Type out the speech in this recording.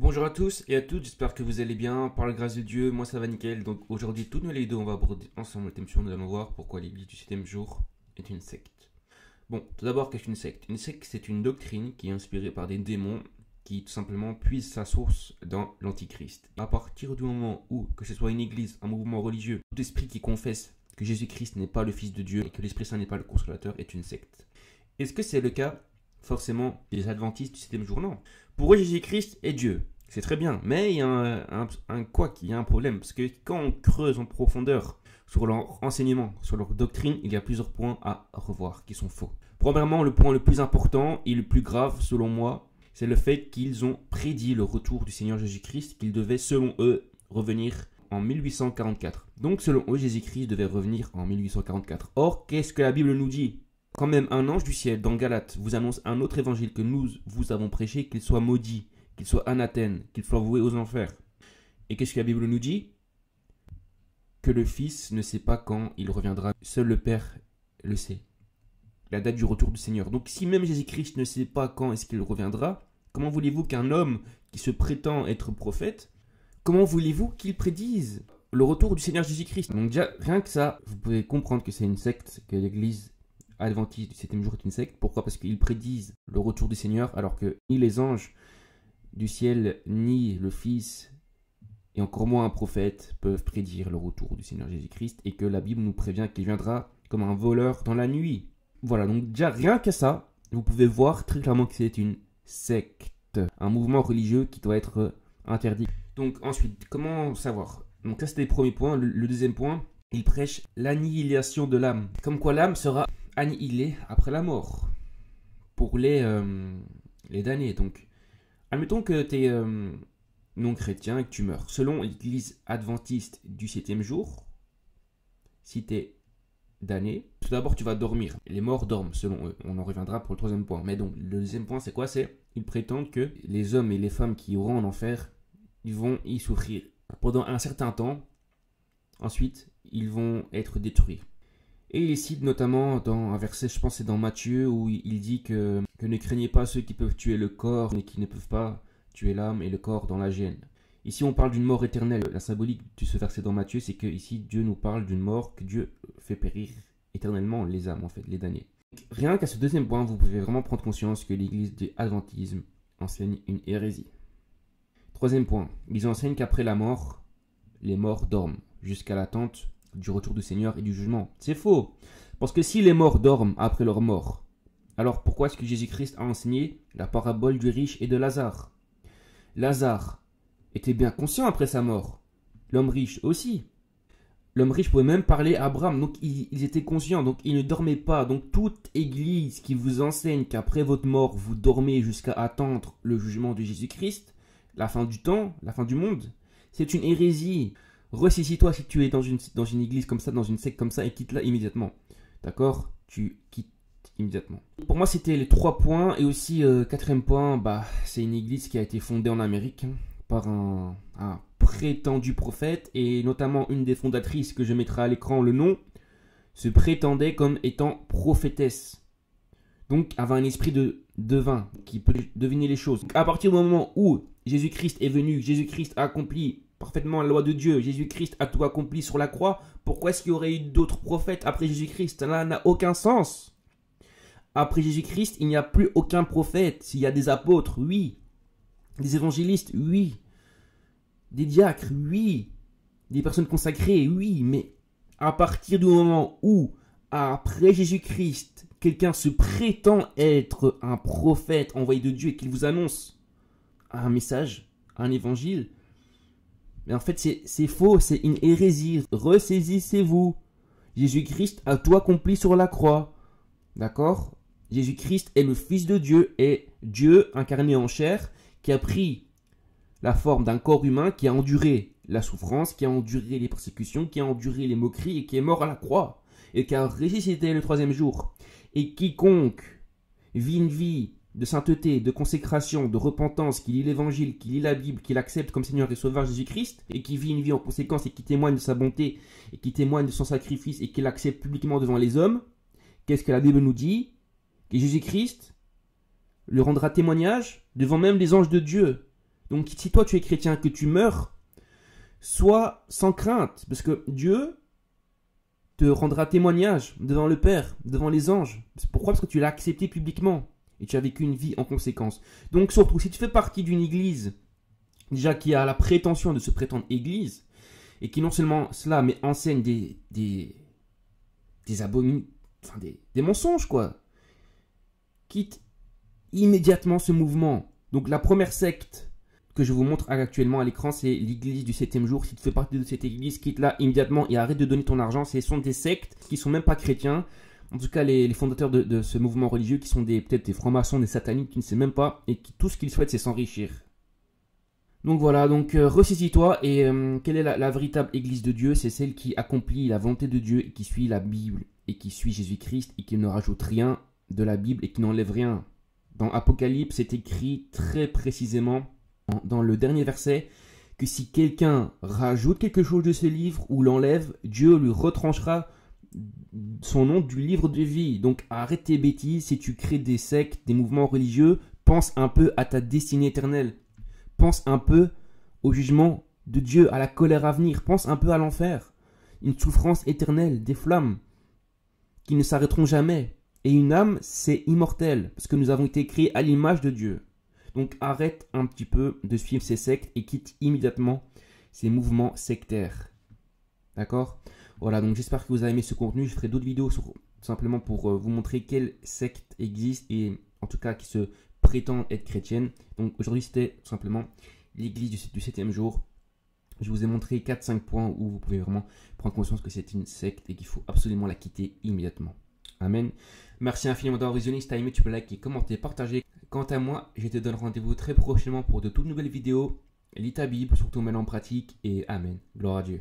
Bonjour à tous et à toutes, j'espère que vous allez bien. Par la grâce de Dieu, moi ça va nickel. Donc aujourd'hui, toute nouvelle vidéo, on va aborder ensemble le thème suivant. Nous allons voir pourquoi l'église du 7e jour est une secte. Bon, tout d'abord, qu'est-ce qu'une secte? Une secte, c'est une doctrine qui est inspirée par des démons qui tout simplement puisent sa source dans l'antichrist. À partir du moment où, que ce soit une église, un mouvement religieux, tout esprit qui confesse que Jésus-Christ n'est pas le Fils de Dieu et que l'Esprit Saint n'est pas le consolateur est une secte. Est-ce que c'est le cas forcément des adventistes du 7e jour? Non. Pour eux, Jésus-Christ est Dieu. C'est très bien, mais il y a il y a un problème. Parce que quand on creuse en profondeur sur leur enseignement, sur leur doctrine, il y a plusieurs points à revoir qui sont faux. Premièrement, le point le plus important et le plus grave, selon moi, c'est le fait qu'ils ont prédit le retour du Seigneur Jésus-Christ, qu'il devait, selon eux, revenir en 1844. Donc, selon eux, Jésus-Christ devait revenir en 1844. Or, qu'est-ce que la Bible nous dit? Quand même, un ange du ciel, dans Galates, vous annonce un autre évangile que nous vous avons prêché, qu'il soit maudit, qu'il soit anathème, qu'il soit voué aux enfers. Et qu'est-ce que la Bible nous dit? Que le Fils ne sait pas quand il reviendra. Seul le Père le sait. La date du retour du Seigneur. Donc si même Jésus-Christ ne sait pas quand est-ce qu'il reviendra, comment voulez-vous qu'un homme qui se prétend être prophète, comment voulez-vous qu'il prédise le retour du Seigneur Jésus-Christ? Donc déjà, rien que ça, vous pouvez comprendre que c'est une secte, que l'église adventiste du 7e jour est une secte. Pourquoi? Parce qu'ils prédisent le retour du Seigneur alors que ni les anges du ciel, ni le Fils, et encore moins un prophète, peuvent prédire le retour du Seigneur Jésus-Christ, et que la Bible nous prévient qu'il viendra comme un voleur dans la nuit. Voilà, donc déjà rien qu'à ça, vous pouvez voir très clairement que c'est une secte, un mouvement religieux qui doit être interdit. Donc ensuite, comment savoir? Donc ça c'était le premier point. Le deuxième point, il prêche l'annihilation de l'âme. Comme quoi l'âme sera annihilée après la mort, pour les damnés. Donc admettons que tu es non-chrétien et que tu meurs. Selon l'église adventiste du 7e jour, si tu es damné, tout d'abord tu vas dormir. Les morts dorment, selon eux. On en reviendra pour le troisième point. Mais donc, le deuxième point, c'est quoi? C'est ils prétendent que les hommes et les femmes qui iront en enfer, ils vont y souffrir pendant un certain temps. Ensuite, ils vont être détruits. Et il cite notamment dans un verset, je pense c'est dans Matthieu, où il dit que ne craignez pas ceux qui peuvent tuer le corps, mais qui ne peuvent pas tuer l'âme et le corps dans la gêne. Ici, on parle d'une mort éternelle. La symbolique de ce verset dans Matthieu, c'est que ici Dieu nous parle d'une mort que Dieu fait périr éternellement les âmes, en fait, les damnés. Rien qu'à ce deuxième point, vous pouvez vraiment prendre conscience que l'église de l'adventisme enseigne une hérésie. Troisième point, ils enseignent qu'après la mort, les morts dorment jusqu'à l'attente du retour du Seigneur et du jugement. C'est faux. Parce que si les morts dorment après leur mort, alors pourquoi est-ce que Jésus-Christ a enseigné la parabole du riche et de Lazare? Lazare était bien conscient après sa mort. L'homme riche aussi. L'homme riche pouvait même parler à Abraham. Donc ils étaient conscients. Donc ils ne dormaient pas. Donc toute église qui vous enseigne qu'après votre mort, vous dormez jusqu'à attendre le jugement de Jésus-Christ, la fin du temps, la fin du monde, c'est une hérésie. Ressaisis-toi si tu es dans une église comme ça, dans une secte comme ça, et quitte-la immédiatement. D'accord? Tu quittes immédiatement. Pour moi, c'était les 3 points. Et aussi, quatrième point, c'est une église qui a été fondée en Amérique par un prétendu prophète. Et notamment, une des fondatrices, que je mettrai à l'écran le nom, se prétendait comme étant prophétesse. Donc, avait un esprit de devin qui peut deviner les choses. À partir du moment où Jésus-Christ est venu, Jésus-Christ a accompli parfaitement la loi de Dieu, Jésus-Christ a tout accompli sur la croix, pourquoi est-ce qu'il y aurait eu d'autres prophètes après Jésus-Christ? Cela n'a aucun sens. Après Jésus-Christ, il n'y a plus aucun prophète. S'il y a des apôtres, oui. Des évangélistes, oui. Des diacres, oui. Des personnes consacrées, oui. Mais à partir du moment où, après Jésus-Christ, quelqu'un se prétend être un prophète envoyé de Dieu et qu'il vous annonce un message, un évangile, mais en fait, c'est faux, c'est une hérésie. Ressaisissez-vous. Jésus-Christ a tout accompli sur la croix. D'accord? Jésus-Christ est le Fils de Dieu et Dieu incarné en chair qui a pris la forme d'un corps humain, qui a enduré la souffrance, qui a enduré les persécutions, qui a enduré les moqueries et qui est mort à la croix et qui a ressuscité le 3e jour. Et quiconque vit une vie de sainteté, de consécration, de repentance, qui lit l'évangile, qui lit la Bible, qui l'accepte comme Seigneur et Sauveur Jésus-Christ, et qui vit une vie en conséquence et qui témoigne de sa bonté, et qui témoigne de son sacrifice, et qui l'accepte publiquement devant les hommes, qu'est-ce que la Bible nous dit? Que Jésus-Christ lui rendra témoignage devant même les anges de Dieu. Donc si toi tu es chrétien, que tu meurs, sois sans crainte, parce que Dieu te rendra témoignage devant le Père, devant les anges. Pourquoi? Parce que tu l'as accepté publiquement et tu as vécu une vie en conséquence. Donc surtout, si tu fais partie d'une église, déjà qui a la prétention de se prétendre église, et qui non seulement cela, mais enseigne des mensonges, quoi, quitte immédiatement ce mouvement. Donc la première secte que je vous montre actuellement à l'écran, c'est l'église du 7e jour. Si tu fais partie de cette église, quitte là immédiatement et arrête de donner ton argent. Ce sont des sectes qui sont même pas chrétiens. En tout cas, les fondateurs de ce mouvement religieux qui sont peut-être des francs-maçons, des sataniques, qui ne savent même pas, et qui tout ce qu'ils souhaitent, c'est s'enrichir. Donc voilà, donc ressaisis-toi, et quelle est la véritable église de Dieu? C'est celle qui accomplit la volonté de Dieu, et qui suit la Bible, et qui suit Jésus-Christ, et qui ne rajoute rien de la Bible, et qui n'enlève rien. Dans Apocalypse, c'est écrit très précisément, dans le dernier verset, que si quelqu'un rajoute quelque chose de ce livre, ou l'enlève, Dieu lui retranchera son nom du livre de vie. Donc arrête tes bêtises. Si tu crées des sectes, des mouvements religieux, pense un peu à ta destinée éternelle. Pense un peu au jugement de Dieu, à la colère à venir. Pense un peu à l'enfer. Une souffrance éternelle, des flammes qui ne s'arrêteront jamais. Et une âme, c'est immortel, parce que nous avons été créés à l'image de Dieu. Donc arrête un petit peu de suivre ces sectes et quitte immédiatement ces mouvements sectaires. D'accord? Voilà, donc j'espère que vous avez aimé ce contenu. Je ferai d'autres vidéos simplement pour vous montrer quelles sectes existent et en tout cas qui se prétendent être chrétiennes. Donc aujourd'hui c'était tout simplement l'église du 7e jour. Je vous ai montré 4-5 points où vous pouvez vraiment prendre conscience que c'est une secte et qu'il faut absolument la quitter immédiatement. Amen. Merci infiniment d'avoir visionné. Si tu as aimé, tu peux liker, commenter, partager. Quant à moi, je te donne rendez-vous très prochainement pour de toutes nouvelles vidéos. Lis ta Bible, surtout mets-la en pratique et Amen. Gloire à Dieu.